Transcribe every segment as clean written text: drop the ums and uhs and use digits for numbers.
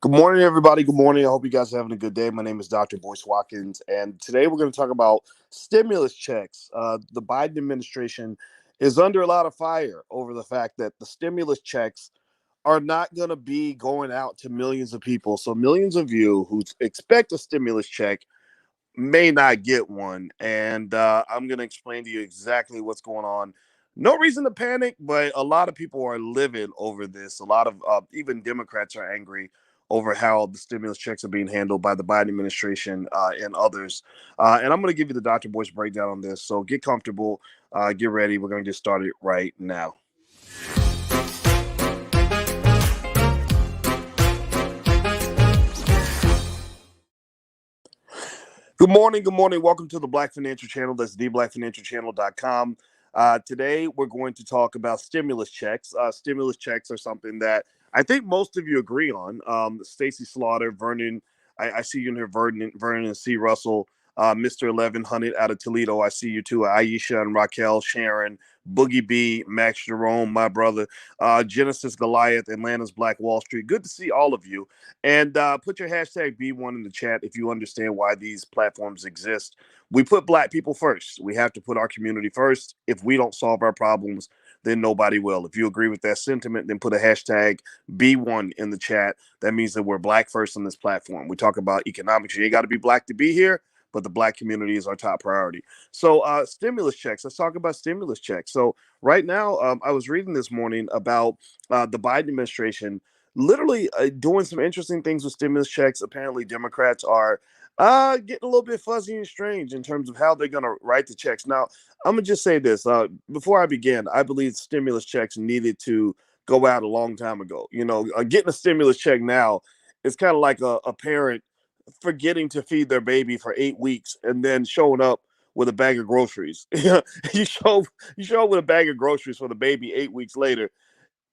Good morning, everybody. Good morning. I hope you guys are having a good day. My name is Dr. Boyce Watkins, and today we're going to talk about stimulus checks. The Biden administration is under a lot of fire over the fact that the stimulus checks are not going to be going out to millions of people. So, millions of you who expect a stimulus check may not get one. And I'm going to explain to you exactly what's going on. No reason to panic, but a lot of people are livid over this. A lot of even Democrats are angry over how the stimulus checks are being handled by the Biden administration and others. And I'm going to give you the Dr. Boyce breakdown on this. So get comfortable, get ready. We're going to get started right now. Good morning. Good morning. Welcome to the Black Financial Channel. That's theblackfinancialchannel.com. Today, we're going to talk about stimulus checks. Stimulus checks are something that I think most of you agree on. Stacey Slaughter, Vernon, I see you in here, Vernon and C. Russell, Mr. 1100 out of Toledo. I see you too. Aisha and Raquel, Sharon, Boogie B, Max Jerome, my brother, Genesis Goliath, Atlanta's Black Wall Street. Good to see all of you. And put your hashtag B1 in the chat if you understand why these platforms exist. We put Black people first. We have to put our community first. If we don't solve our problems, then nobody will. If you agree with that sentiment, then put a hashtag B1 in the chat. That means that we're Black first on this platform. We talk about economics. You ain't got to be Black to be here, but the Black community is our top priority. So stimulus checks. Let's talk about stimulus checks. So right now, I was reading this morning about the Biden administration literally doing some interesting things with stimulus checks. Apparently, Democrats are getting a little bit fuzzy and strange in terms of how they're going to write the checks. Now, I'm going to just say this. Before I begin, I believe stimulus checks needed to go out a long time ago. You know, getting a stimulus check now is kind of like a parent forgetting to feed their baby for 8 weeks and then showing up with a bag of groceries. you show you show up with a bag of groceries for the baby 8 weeks later,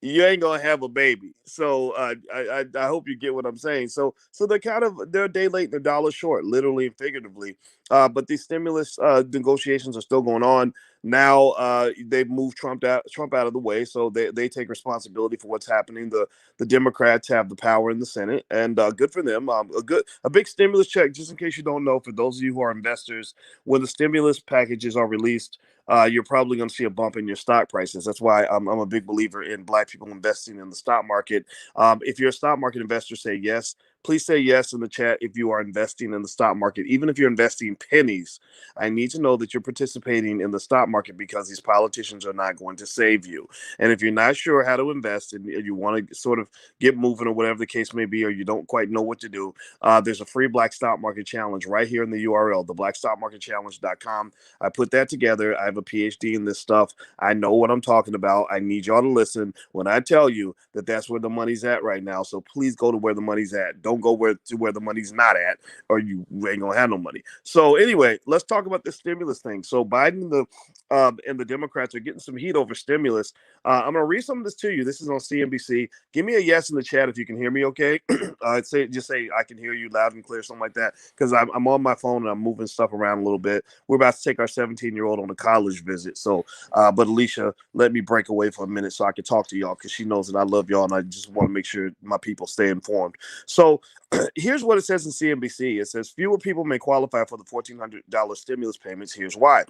you ain't gonna have a baby. So I hope you get what I'm saying. So they're a day late, they're dollar short, literally and figuratively. But these stimulus negotiations are still going on now. They've moved Trump out of the way, so they take responsibility for what's happening. The Democrats have the power in the Senate, and good for them. A big stimulus check. Just in case you don't know, for those of you who are investors, when the stimulus packages are released, you're probably going to see a bump in your stock prices. That's why I'm a big believer in Black people investing in the stock market. If you're a stock market investor, say yes. Please say yes in the chat if you are investing in the stock market. Even if you're investing pennies, I need to know that you're participating in the stock market because these politicians are not going to save you. And if you're not sure how to invest and you want to sort of get moving or whatever the case may be, or you don't quite know what to do, there's a free Black Stock Market Challenge right here in the URL, theblackstockmarketchallenge.com. I put that together. I have a PhD in this stuff. I know what I'm talking about. I need y'all to listen when I tell you that that's where the money's at right now. So please go to where the money's at. Don't go to where the money's not at, or you ain't gonna have no money. So anyway, let's talk about this stimulus thing. So Biden and the Democrats are getting some heat over stimulus. I'm gonna read some of this to you. This is on CNBC. Give me a yes in the chat if you can hear me. Okay, say I can hear you loud and clear, something like that, because I'm on my phone and I'm moving stuff around a little bit. We're about to take our 17-year-old on a college visit. So, but Alicia, let me break away for a minute so I can talk to y'all because she knows that I love y'all and I just want to make sure my people stay informed. So, here's what it says in CNBC. It says fewer people may qualify for the $1,400 stimulus payments. Here's why.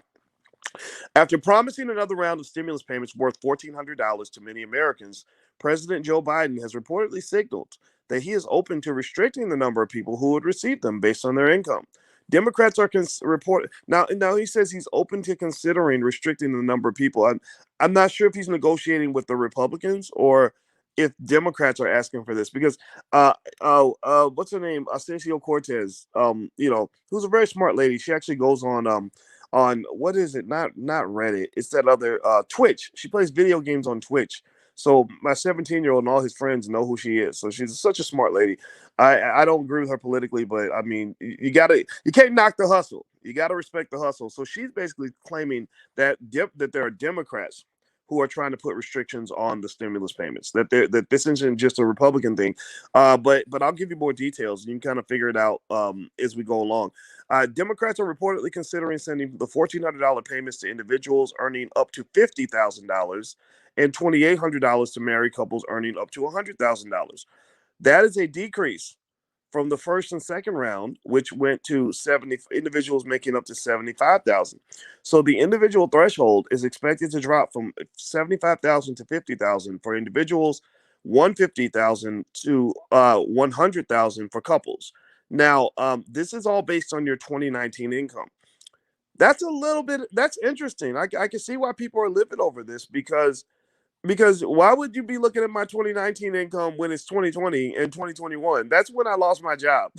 After promising another round of stimulus payments worth $1,400 to many Americans, President Joe Biden has reportedly signaled that he is open to restricting the number of people who would receive them based on their income. Democrats are report now. Now he says he's open to considering restricting the number of people. I'm not sure if he's negotiating with the Republicans or if Democrats are asking for this because what's her name? Ocasio Cortez. Who's a very smart lady. She actually goes on what is it? Not Reddit. It's that other Twitch. She plays video games on Twitch. So my 17-year-old and all his friends know who she is. So she's such a smart lady. I don't agree with her politically, but I mean you can't knock the hustle. You gotta respect the hustle. So she's basically claiming that there are Democrats who are trying to put restrictions on the stimulus payments. That this isn't just a Republican thing. But I'll give you more details. You can kind of figure it out as we go along. Democrats are reportedly considering sending the $1,400 payments to individuals earning up to $50,000 and $2,800 to married couples earning up to $100,000. That is a decrease from the first and second round, which went to 70 individuals making up to 75,000. So the individual threshold is expected to drop from 75,000 to 50,000 for individuals, 150,000 to 100,000 for couples. Now, this is all based on your 2019 income. That's a little bit. That's interesting. I can see why people are livid over this because why would you be looking at my 2019 income when it's 2020 and 2021? That's when I lost my job.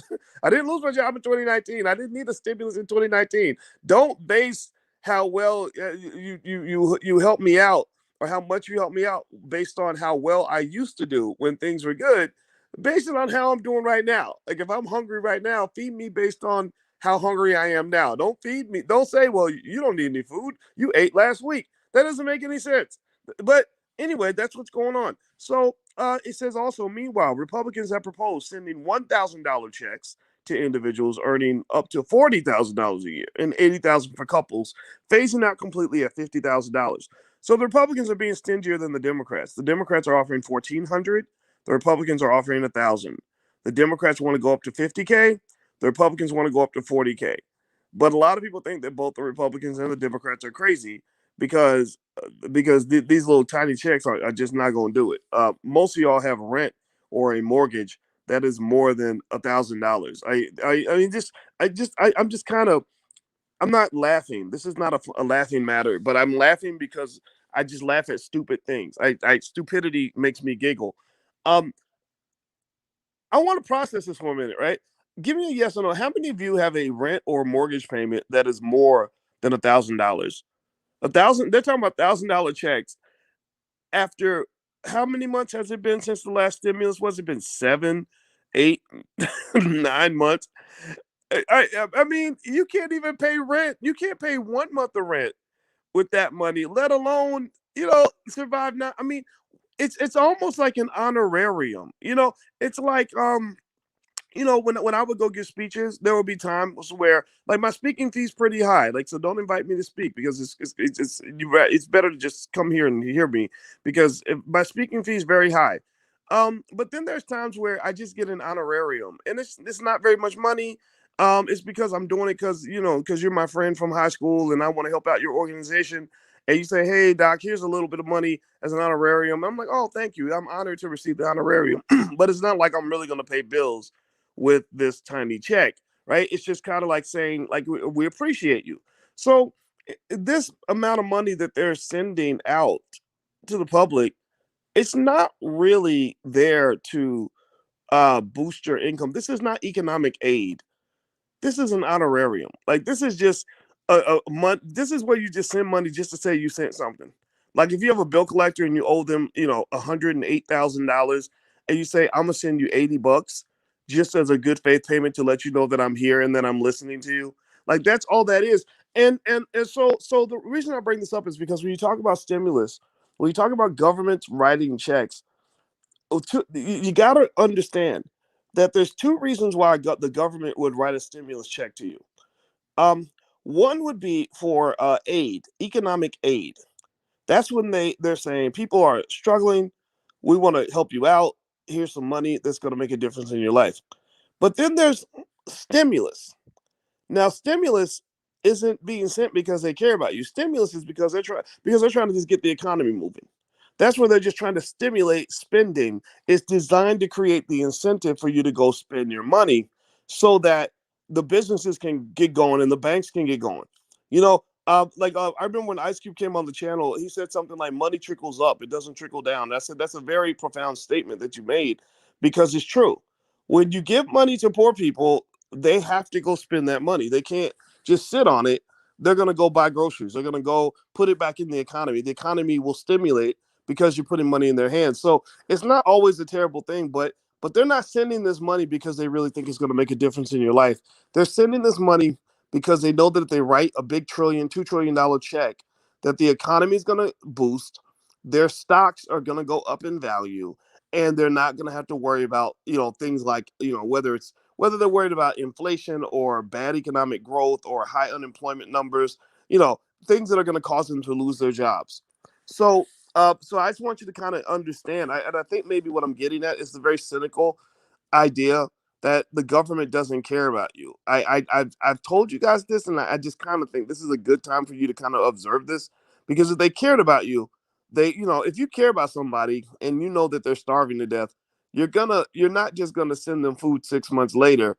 I didn't lose my job in 2019. I didn't need a stimulus in 2019. Don't base how well you help me out or how much you help me out based on how well I used to do when things were good. Based it on how I'm doing right now. Like if I'm hungry right now, feed me based on how hungry I am now. Don't feed me. Don't say, well, you don't need any food. You ate last week. That doesn't make any sense. But anyway, that's what's going on. So it says also, meanwhile, Republicans have proposed sending $1,000 checks to individuals earning up to $40,000 a year and $80,000 for couples, phasing out completely at $50,000. So the Republicans are being stingier than the Democrats. The Democrats are offering 1,400. The Republicans are offering 1,000. The Democrats want to go up to 50K. The Republicans want to go up to 40K. But a lot of people think that both the Republicans and the Democrats are crazy because these little tiny checks are just not going to do it. Most of y'all have rent or a mortgage that is more than $1,000. I mean, I'm just kind of, I'm not laughing. This is not a laughing matter, but I'm laughing because I just laugh at stupid things. Stupidity makes me giggle. Um, I want to process this for a minute, right? Give me a yes or no. How many of you have a rent or mortgage payment that is more than $1,000? 1,000. They're talking about $1,000 checks after how many months has it been since the last stimulus? Was it been 7, 8, 9 months? I mean, you can't even pay rent. You can't pay 1 month of rent with that money, let alone survive. Now, I mean, it's almost like an honorarium. It's like when I would go give speeches, there would be times where like my speaking fee's pretty high. Like, so don't invite me to speak because it's better to just come here and hear me because my speaking fee is very high. But then there's times where I just get an honorarium, and it's not very much money. It's because I'm doing it because you're my friend from high school, and I want to help out your organization. And you say, hey, Doc, here's a little bit of money as an honorarium. I'm like, oh, thank you. I'm honored to receive the honorarium. But it's not like I'm really going to pay bills with this tiny check, right? It's just kind of like saying, like, we appreciate you. So this amount of money that they're sending out to the public, it's not really there to boost your income. This is not economic aid. This is an honorarium. Like this is just a month. This is where you just send money just to say you sent something. Like if you have a bill collector and you owe them, $108,000, and you say I'm gonna send you $80 just as a good faith payment to let you know that I'm here and that I'm listening to you. Like that's all that is. And so the reason I bring this up is because when you talk about stimulus, when you talk about governments writing checks, you got to understand that there's two reasons why the government would write a stimulus check to you. Um, One would be for aid, economic aid. That's when they're saying people are struggling. We want to help you out. Here's some money that's going to make a difference in your life. But then there's stimulus. Now, stimulus isn't being sent because they care about you. Stimulus is because they're trying to just get the economy moving. That's where they're just trying to stimulate spending. It's designed to create the incentive for you to go spend your money so that the businesses can get going and the banks can get going. I remember when Ice Cube came on the channel, he said something like money trickles up, it doesn't trickle down. I said that's a very profound statement that you made because it's true. When you give money to poor people, they have to go spend that money. They can't just sit on it. They're going to go buy groceries. They're going to go put it back in the economy. The economy will stimulate because you're putting money in their hands. So it's not always a terrible thing, but they're not sending this money because they really think it's going to make a difference in your life. They're sending this money because they know that if they write a big $2 trillion check, that the economy is going to boost, their stocks are going to go up in value, and they're not going to have to worry about things like whether they're worried about inflation or bad economic growth or high unemployment numbers, things that are going to cause them to lose their jobs. So I just want you to kind of understand, and I think maybe what I'm getting at is the very cynical. idea that the government doesn't care about you. I've told you guys this, and I just kind of think this is a good time for you to kind of observe this, because if they cared about you, if you care about somebody and you know that they're starving to death, you're not just gonna send them food 6 months later.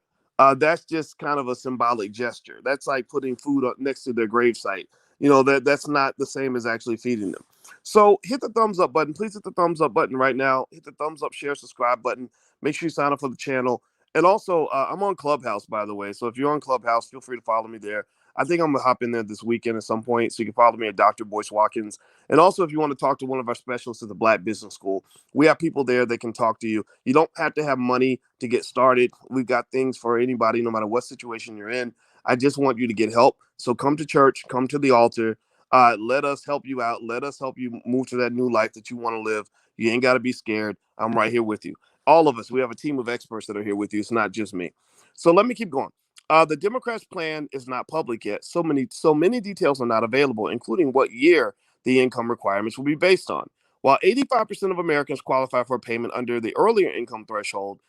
That's just kind of a symbolic gesture. That's like putting food up next to their gravesite. That's not the same as actually feeding them. So hit the thumbs up button. Please hit the thumbs up button right now. Hit the thumbs up, share, subscribe button. Make sure you sign up for the channel. And also, I'm on Clubhouse, by the way. So if you're on Clubhouse, feel free to follow me there. I think I'm going to hop in there this weekend at some point. So you can follow me at Dr. Boyce Watkins. And also, if you want to talk to one of our specialists at the Black Business School, we have people there that can talk to you. You don't have to have money to get started. We've got things for anybody, no matter what situation you're in. I just want you to get help. So come to church, come to the altar. Let us help you out. Let us help you move to that new life that you want to live. You ain't got to be scared. I'm right here with you. All of us, we have a team of experts that are here with you. It's not just me. So let me keep going. The Democrats' plan is not public yet. So many details are not available, including what year the income requirements will be based on. While 85% of Americans qualify for a payment under the earlier income threshold,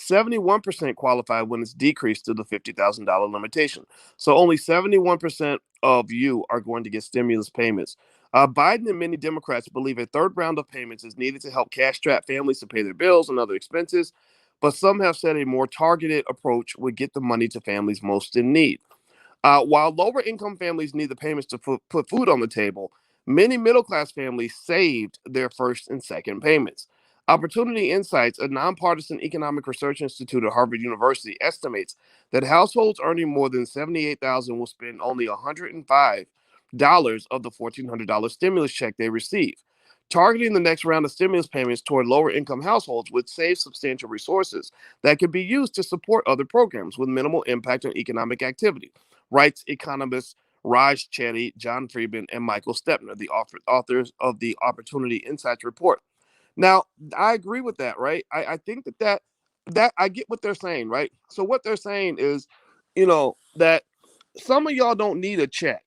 71% qualify when it's decreased to the $50,000 limitation. So only 71% of you are going to get stimulus payments. Biden and many Democrats believe a third round of payments is needed to help cash-strapped families to pay their bills and other expenses, but some have said a more targeted approach would get the money to families most in need. While lower income families need the payments to put food on the table, many middle class families saved their first and second payments. Opportunity Insights, a nonpartisan economic research institute at Harvard University, estimates that households earning more than $78,000 will spend only $105 of the $1,400 stimulus check they receive. Targeting the next round of stimulus payments toward lower income households would save substantial resources that could be used to support other programs with minimal impact on economic activity, writes economists Raj Chetty, John Friedman, and Michael Stepner, the authors of the Opportunity Insights report. Now, I agree with that, right? I think that I get what they're saying, right? So what they're saying is, that some of y'all don't need a check.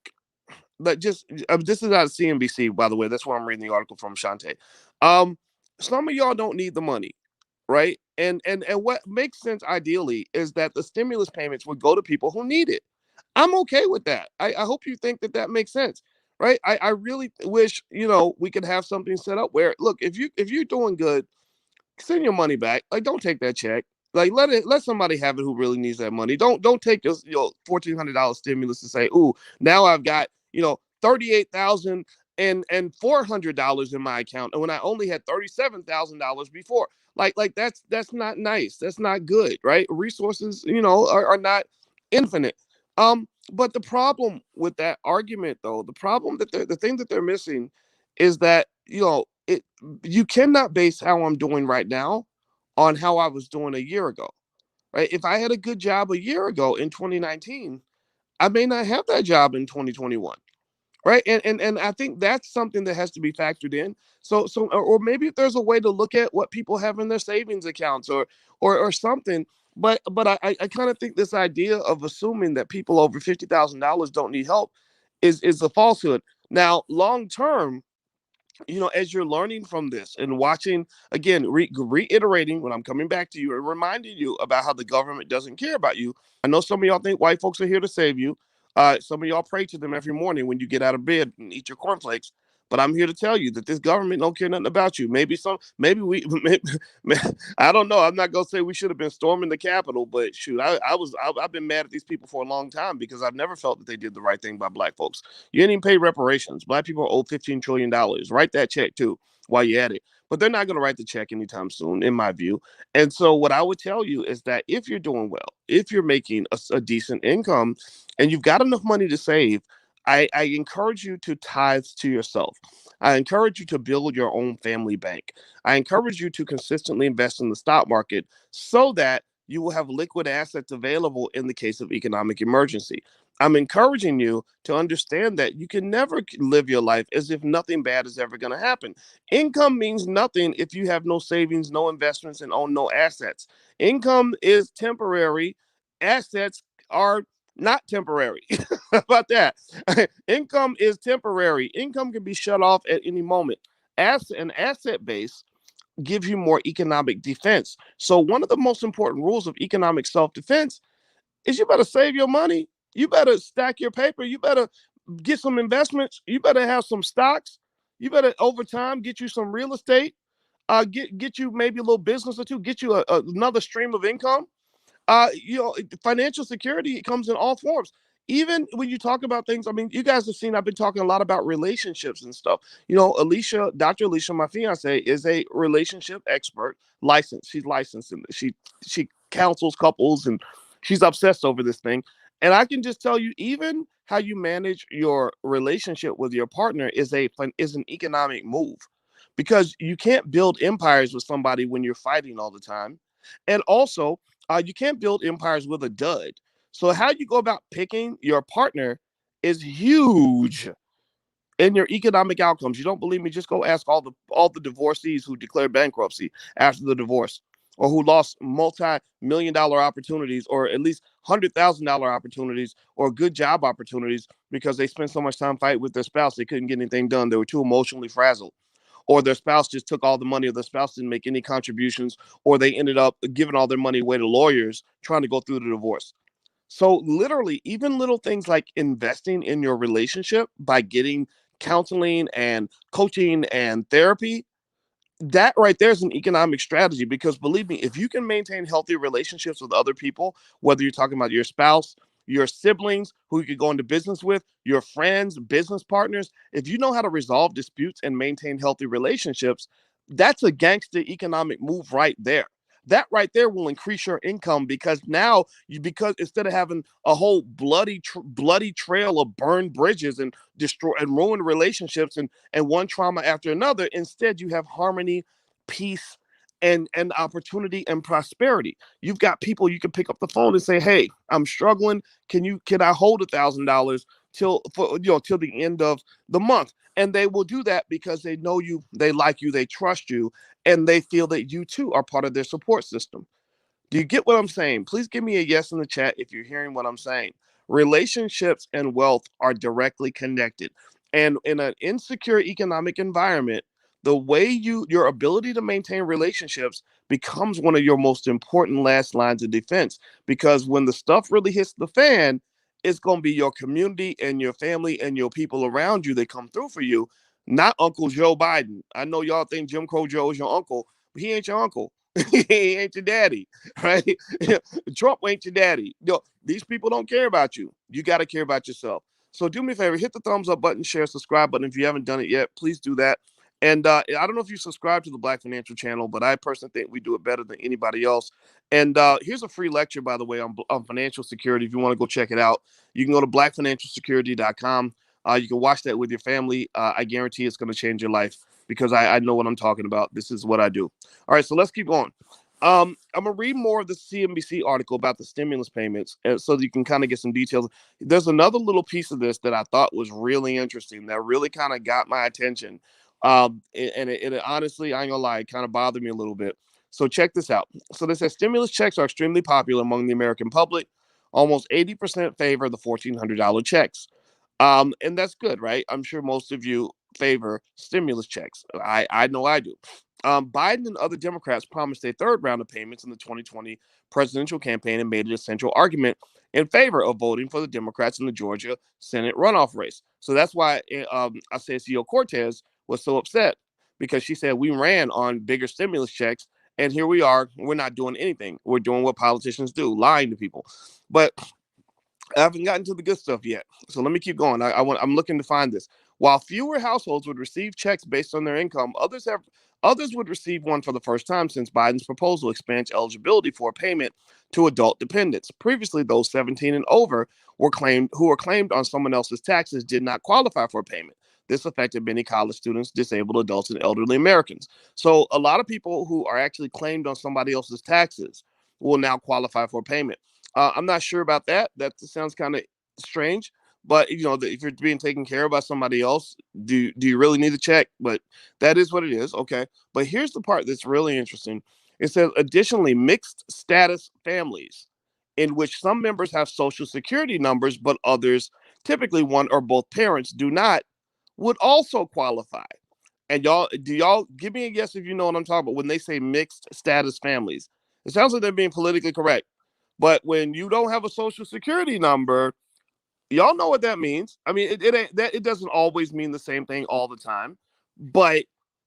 But this is out of CNBC, by the way. That's where I'm reading the article from, Shante. Um, some of y'all don't need the money, right? And what makes sense ideally is that the stimulus payments would go to people who need it. I'm okay with that. I hope you think that that makes sense, right? I really wish we could have something set up where, look, if you're doing good, send your money back. Like, don't take that check. Like, let somebody have it who really needs that money. Don't take your $1,400 stimulus to say, ooh, now I've got 38,000 and $400 in my account, and when I only had $37,000 before. Like that's not nice. That's not good, right? Resources, are not infinite. But the problem with that argument, though, the thing that they're missing is that you cannot base how I'm doing right now on how I was doing a year ago, right? If I had a good job a year ago in 2019, I may not have that job in 2021, right? And I think that's something that has to be factored in. Or maybe if there's a way to look at what people have in their savings accounts or something. But I kind of think this idea of assuming that people over $50,000 don't need help is a falsehood. Now, long term, as you're learning from this and watching, again, reiterating when I'm coming back to you and reminding you about how the government doesn't care about you. I know some of y'all think white folks are here to save you. Some of y'all pray to them every morning when you get out of bed and eat your cornflakes. But I'm here to tell you that this government don't care nothing about you. Maybe we, I don't know. I'm not gonna say we should have been storming the Capitol, but shoot, I've been mad at these people for a long time because I've never felt that they did the right thing by black folks. You didn't even pay reparations. Black people are owed $15 trillion. Write that check too while you're at it. But they're not going to write the check anytime soon, in my view. And so, what I would tell you is that if you're doing well, if you're making a decent income, and you've got enough money to save, I encourage you to tithe to yourself. I encourage you to build your own family bank. I encourage you to consistently invest in the stock market so that you will have liquid assets available in the case of economic emergency. I'm encouraging you to understand that you can never live your life as if nothing bad is ever going to happen. Income means nothing if you have no savings, no investments, and own no assets. Income is temporary. Assets are not temporary. How about that? Income is temporary. Income can be shut off at any moment. An asset base gives you more economic defense. So one of the most important rules of economic self-defense is you better save your money. You better stack your paper. You better get some investments. You better have some stocks. You better over time get you some real estate. Get you maybe a little business or two. Get you another stream of income. Financial security comes in all forms. Even when you talk about things, I mean, you guys have seen I've been talking a lot about relationships and stuff. Dr. Alicia, my fiance, is a relationship expert, licensed. She's licensed and she counsels couples and she's obsessed over this thing. And I can just tell you, even how you manage your relationship with your partner is an economic move, because you can't build empires with somebody when you're fighting all the time. And also, you can't build empires with a dud. So how you go about picking your partner is huge in your economic outcomes. You don't believe me? Just go ask all the divorcees who declared bankruptcy after the divorce, or who lost multi-million-dollar opportunities, or at least $100,000 opportunities, or good job opportunities, because they spent so much time fighting with their spouse they couldn't get anything done. They were too emotionally frazzled, or their spouse just took all the money, or their spouse didn't make any contributions, or they ended up giving all their money away to lawyers trying to go through the divorce. So literally, even little things like investing in your relationship by getting counseling and coaching and therapy, that right there is an economic strategy. Because believe me, if you can maintain healthy relationships with other people, whether you're talking about your spouse, your siblings who you could go into business with, your friends, business partners, if you know how to resolve disputes and maintain healthy relationships, that's a gangster economic move right there. That right there will increase your income, because now because instead of having a whole bloody trail of burned bridges and destroy and ruined relationships and one trauma after another, instead you have harmony, peace, and opportunity and prosperity. You've got people you can pick up the phone and say, "Hey, I'm struggling. Can I hold $1,000 till the end of the month?" And they will do that because they know you, they like you, they trust you, and they feel that you too are part of their support system. Do you get what I'm saying? Please give me a yes in the chat if you're hearing what I'm saying. Relationships and wealth are directly connected. And in an insecure economic environment, the way your ability to maintain relationships becomes one of your most important last lines of defense. Because when the stuff really hits the fan, it's going to be your community and your family and your people around you that come through for you, not Uncle Joe Biden. I know y'all think Jim Crow Joe is your uncle, but he ain't your uncle. He ain't your daddy, right? Trump ain't your daddy. These people don't care about you. You got to care about yourself. So do me a favor, hit the thumbs up button, share, subscribe button. If you haven't done it yet, please do that. And I don't know if you subscribe to the Black Financial Channel, but I personally think we do it better than anybody else. And here's a free lecture, by the way, on financial security. If you want to go check it out, you can go to blackfinancialsecurity.com. You can watch that with your family. I guarantee it's going to change your life, because I know what I'm talking about. This is what I do. All right, so let's keep going. I'm gonna read more of the CNBC article about the stimulus payments, so that you can kind of get some details. There's another little piece of this that I thought was really interesting, that really kind of got my attention. And it honestly, I ain't gonna lie, it kind of bothered me a little bit. So check this out. So they said stimulus checks are extremely popular among the American public. Almost 80% favor the $1,400 checks. And that's good, right? I'm sure most of you favor stimulus checks. I know I do. Biden and other Democrats promised a third round of payments in the 2020 presidential campaign and made it a central argument in favor of voting for the Democrats in the Georgia Senate runoff race. So that's why Ocasio-Cortez was so upset, because she said we ran on bigger stimulus checks, and here we are. We're not doing anything. We're doing what politicians do, lying to people. But I haven't gotten to the good stuff yet. So let me keep going. I'm looking to find this. While fewer households would receive checks based on their income, others would receive one for the first time, since Biden's proposal expands eligibility for payment to adult dependents. Previously, those 17 and over who were claimed on someone else's taxes did not qualify for payment. This affected many college students, disabled adults, and elderly Americans. So a lot of people who are actually claimed on somebody else's taxes will now qualify for payment. I'm not sure about that. That sounds kind of strange. But if you're being taken care of by somebody else, do you really need a check? But that is what it is. Okay. But here's the part that's really interesting. It says, additionally, mixed status families, in which some members have social security numbers, but others, typically one or both parents, do not, would also qualify. And y'all give me a guess if you know what I'm talking about when they say mixed status families. It sounds like they're being politically correct. But when you don't have a social security number, y'all know what that means. I mean, it doesn't always mean the same thing all the time, but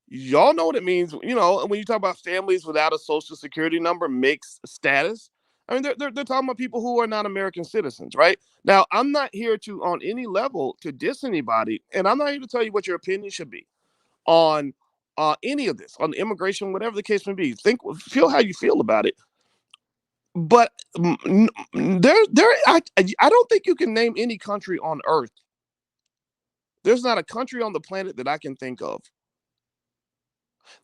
y'all know what it means. You know, when you talk about families without a social security number, mixed status. I mean, they're talking about people who are not American citizens, right? Now, I'm not here to, on any level, to diss anybody, and I'm not here to tell you what your opinion should be on any of this, on immigration, whatever the case may be. Feel how you feel about it. But I don't think you can name any country on earth. There's not a country on the planet that I can think of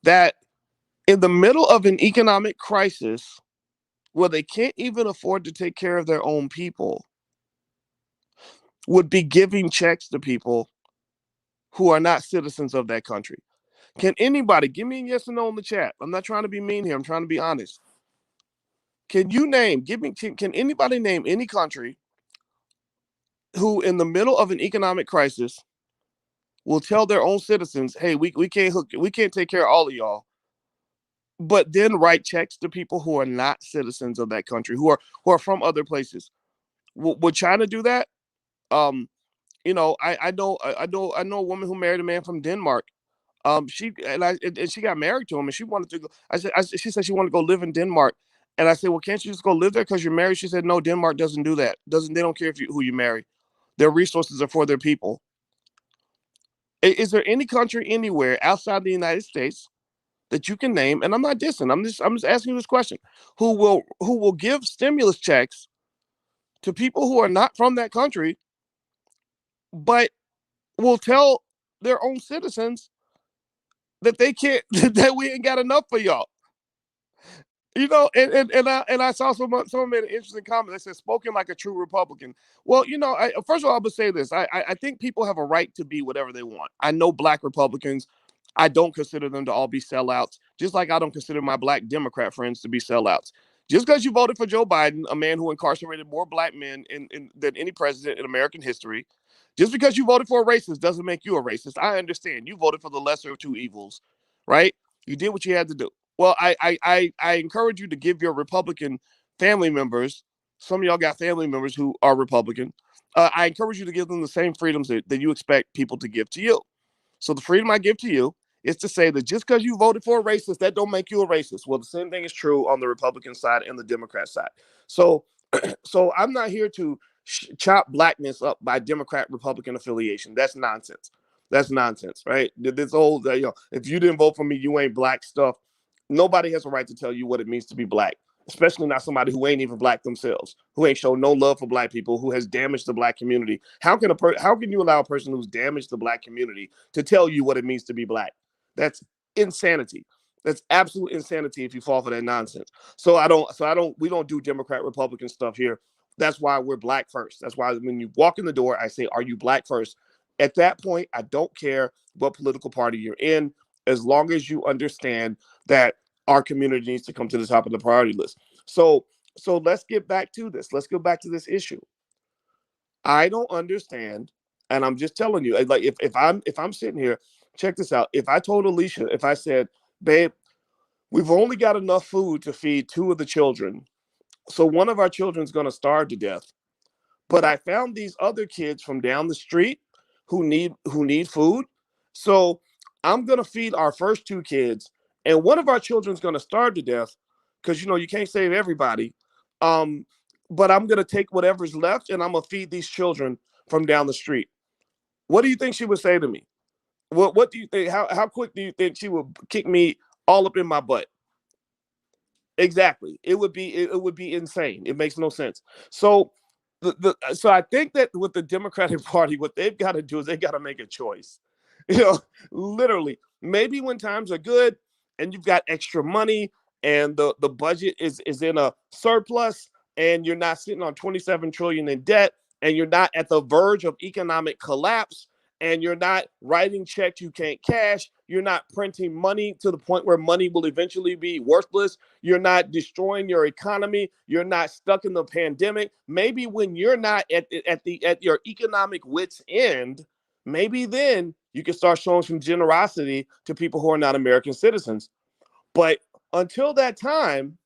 that in the middle of an economic crisis where they can't even afford to take care of their own people would be giving checks to people who are not citizens of that country. Can anybody give me a yes or no in the chat? I'm not trying to be mean here. I'm trying to be honest. Can anybody name any country who in the middle of an economic crisis will tell their own citizens, hey, we can't take care of all of y'all, but then write checks to people who are not citizens of that country, who are from other places? Would China do that? I know a woman who married a man from Denmark. She got married to him, and she wanted to go. She said she wanted to go live in Denmark, and I said, well, can't you just go live there because you're married? She said, no, Denmark doesn't do that. They don't care who you marry. Their resources are for their people. Is there any country anywhere outside the United States that you can name? And I'm not dissing. I'm just asking you this question: who will give stimulus checks to people who are not from that country, but will tell their own citizens that they can't that we ain't got enough for y'all? You know, and I saw someone made an interesting comment that said, "Spoken like a true Republican." Well, first of all, I would say this: I think people have a right to be whatever they want. I know Black Republicans. I don't consider them to all be sellouts, just like I don't consider my Black Democrat friends to be sellouts. Just because you voted for Joe Biden, a man who incarcerated more Black men than any president in American history, just because you voted for a racist doesn't make you a racist. I understand. You voted for the lesser of two evils, right? You did what you had to do. Well, I encourage you to give your Republican family members, some of y'all got family members who are Republican, I encourage you to give them the same freedoms that you expect people to give to you. So the freedom I give to you is to say that just because you voted for a racist, that don't make you a racist. Well, the same thing is true on the Republican side and the Democrat side. So, so I'm not here to chop Blackness up by Democrat Republican affiliation. That's nonsense. That's nonsense, right? This old, if you didn't vote for me, you ain't Black stuff. Nobody has a right to tell you what it means to be Black, especially not somebody who ain't even Black themselves, who ain't shown no love for Black people, who has damaged the Black community. How can you allow a person who's damaged the Black community to tell you what it means to be Black? That's insanity. That's absolute insanity if you fall for that nonsense. We don't do Democrat Republican stuff here. That's why we're Black first. That's why when you walk in the door, I say, are you Black first? At that point, I don't care what political party you're in, as long as you understand that our community needs to come to the top of the priority list. So let's get back to this. Let's go back to this issue. I don't understand, and I'm just telling you, like if I'm sitting here, check this out. If I told Alicia, if I said, babe, we've only got enough food to feed two of the children, so one of our children's gonna starve to death. But I found these other kids from down the street who need food. So I'm gonna feed our first two kids, and one of our children's gonna starve to death because you can't save everybody. Um, but I'm gonna take whatever's left and I'm gonna feed these children from down the street. What do you think she would say to me? What do you think? How quick do you think she would kick me all up in my butt? Exactly. It would be insane. It makes no sense. So so I think that with the Democratic Party, what they've got to do is they got to make a choice. You know, literally, maybe when times are good and you've got extra money and the budget is in a surplus and you're not sitting on 27 trillion in debt and you're not at the verge of economic collapse and you're not writing checks you can't cash, you're not printing money to the point where money will eventually be worthless, you're not destroying your economy, you're not stuck in the pandemic. Maybe when you're not at your economic wits end, maybe then You can start showing some generosity to people who are not American citizens. But until that time,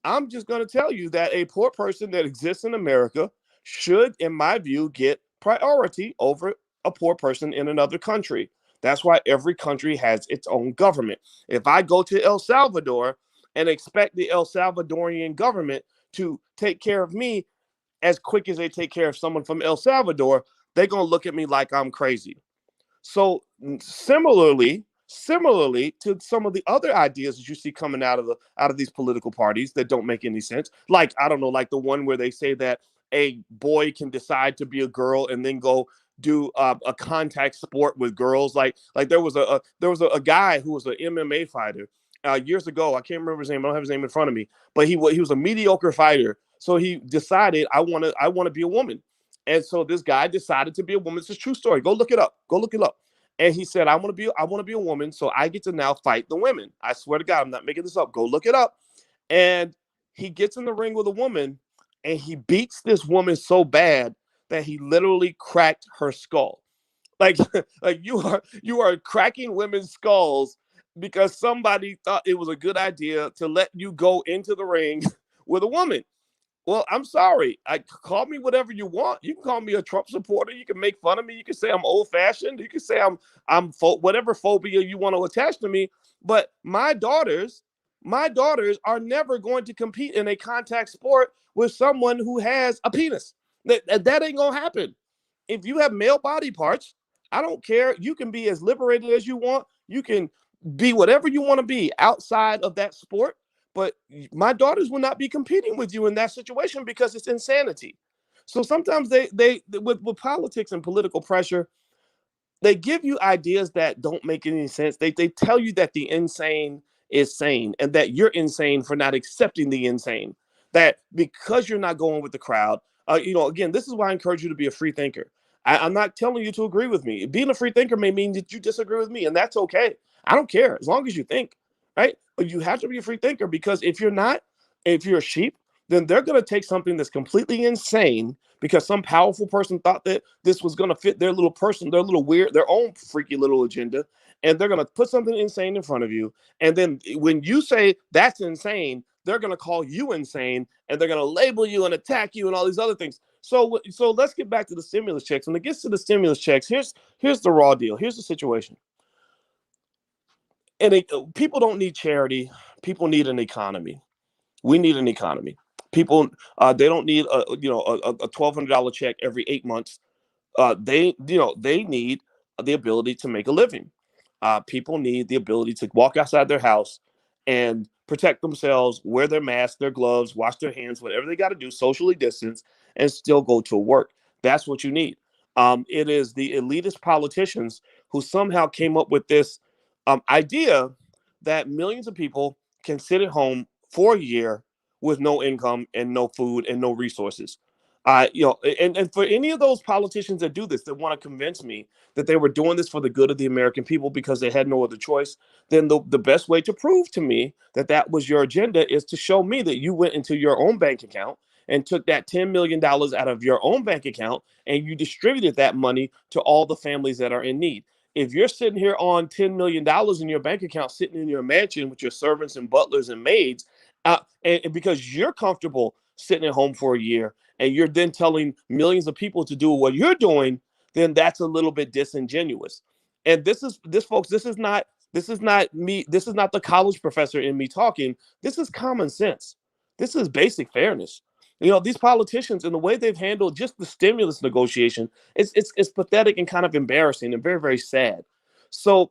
I'm just going to tell you that a poor person that exists in America should, in my view, get priority over a poor person in another country. That's why every country has its own government. If I go to El Salvador and expect the El Salvadorian government to take care of me as quick as they take care of someone from El Salvador, they're going to look at me like I'm crazy. So similarly to some of the other ideas that you see coming out of these political parties that don't make any sense, like I don't know, like the one where they say that a boy can decide to be a girl and then go do a contact sport with girls. Like there was a guy who was an MMA fighter years ago. I can't remember his name. I don't have his name in front of me, but he was a mediocre fighter. So he decided I want to be a woman. And so this guy decided to be a woman. It's a true story. Go look it up. Go look it up. And he said, I want to be a woman, so I get to now fight the women. I swear to God, I'm not making this up. Go look it up. And he gets in the ring with a woman, and he beats this woman so bad that he literally cracked her skull. Like, like you are cracking women's skulls because somebody thought it was a good idea to let you go into the ring with a woman. Well, I'm sorry. Call me whatever you want. You can call me a Trump supporter. You can make fun of me. You can say I'm old fashioned. You can say I'm whatever phobia you want to attach to me. But my daughters are never going to compete in a contact sport with someone who has a penis. That ain't gonna happen. If you have male body parts, I don't care. You can be as liberated as you want. You can be whatever you want to be outside of that sport. But my daughters will not be competing with you in that situation because it's insanity. So sometimes they with politics and political pressure, they give you ideas that don't make any sense. They tell you that the insane is sane and that you're insane for not accepting the insane. That because you're not going with the crowd, again, this is why I encourage you to be a free thinker. I'm not telling you to agree with me. Being a free thinker may mean that you disagree with me, and that's okay. I don't care as long as you think, right? But you have to be a free thinker because if you're not, if you're a sheep, then they're going to take something that's completely insane because some powerful person thought that this was going to fit their little person, their little weird, their own freaky little agenda. And they're going to put something insane in front of you. And then when you say that's insane, they're going to call you insane and they're going to label you and attack you and all these other things. So let's get back to the stimulus checks. When it gets to the stimulus checks, here's the raw deal. Here's the situation. And people don't need charity. People need an economy. We need an economy. People, they don't need a $1,200 check every 8 months. They need the ability to make a living. People need the ability to walk outside their house and protect themselves, wear their masks, their gloves, wash their hands, whatever they got to do, socially distance, and still go to work. That's what you need. It is the elitist politicians who somehow came up with this idea that millions of people can sit at home for a year with no income and no food and no resources. And for any of those politicians that do this, that want to convince me that they were doing this for the good of the American people because they had no other choice, then the best way to prove to me that that was your agenda is to show me that you went into your own bank account and took that $10 million out of your own bank account and you distributed that money to all the families that are in need. If you're sitting here on $10 million in your bank account, sitting in your mansion with your servants and butlers and maids, and because you're comfortable sitting at home for a year, and you're then telling millions of people to do what you're doing, then that's a little bit disingenuous. And folks, this is not me, this is not the college professor in me talking. This is common sense. This is basic fairness. These politicians and the way they've handled just the stimulus negotiation, it's pathetic and kind of embarrassing and very, very sad. So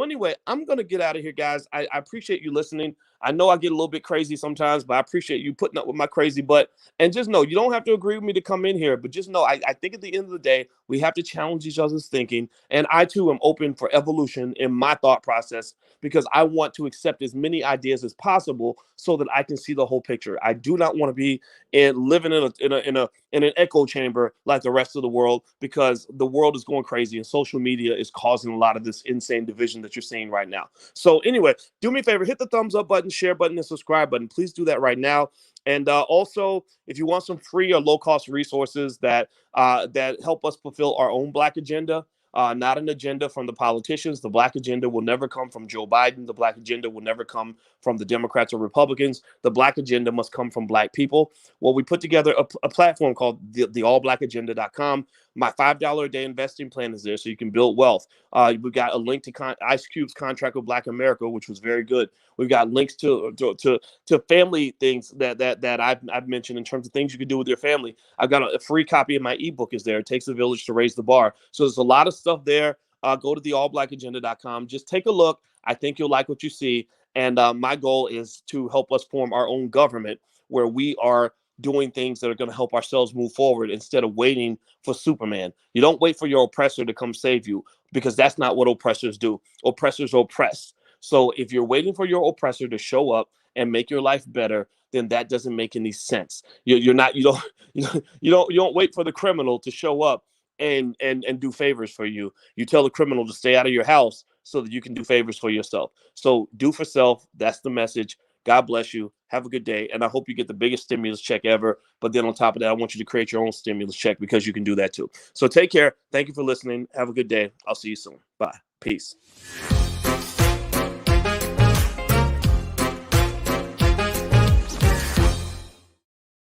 anyway, I'm gonna get out of here, guys. I appreciate you listening. I know I get a little bit crazy sometimes, but I appreciate you putting up with my crazy butt. And just know you don't have to agree with me to come in here, but just know I think at the end of the day, we have to challenge each other's thinking. And I too am open for evolution in my thought process because I want to accept as many ideas as possible so that I can see the whole picture. I do not want to be living in an echo chamber like the rest of the world because the world is going crazy and social media is causing a lot of this insane division that you're seeing right now. So anyway, do me a favor, hit the thumbs up button, share button, and subscribe button. Please do that right now. And also, if you want some free or low cost resources that help us fulfill our own Black agenda, not an agenda from the politicians. The black agenda will never come from Joe Biden. The black agenda will never come from the Democrats or Republicans. The black agenda must come from black people. Well, we put together a platform called the allblackagenda.com. My $5 a day investing plan is there so you can build wealth. We got a link to Ice Cube's contract with Black America, which was very good. We've got links to family things that I've mentioned in terms of things you can do with your family. I've got a free copy of my ebook is there. It takes a village to raise the bar. So there's a lot of stuff there. Go to the allblackagenda.com. Just take a look. I think you'll like what you see. And my goal is to help us form our own government where we are doing things that are going to help ourselves move forward instead of waiting for Superman. You don't wait for your oppressor to come save you, because that's not what oppressors do. Oppressors oppress. So if you're waiting for your oppressor to show up and make your life better, then that doesn't make any sense. You don't wait for the criminal to show up and do favors for you. You tell the criminal to stay out of your house so that you can do favors for yourself. So do for self. That's the message. God bless you. Have a good day. And I hope you get the biggest stimulus check ever. But then on top of that, I want you to create your own stimulus check, because you can do that too. So take care. Thank you for listening. Have a good day. I'll see you soon. Bye. Peace.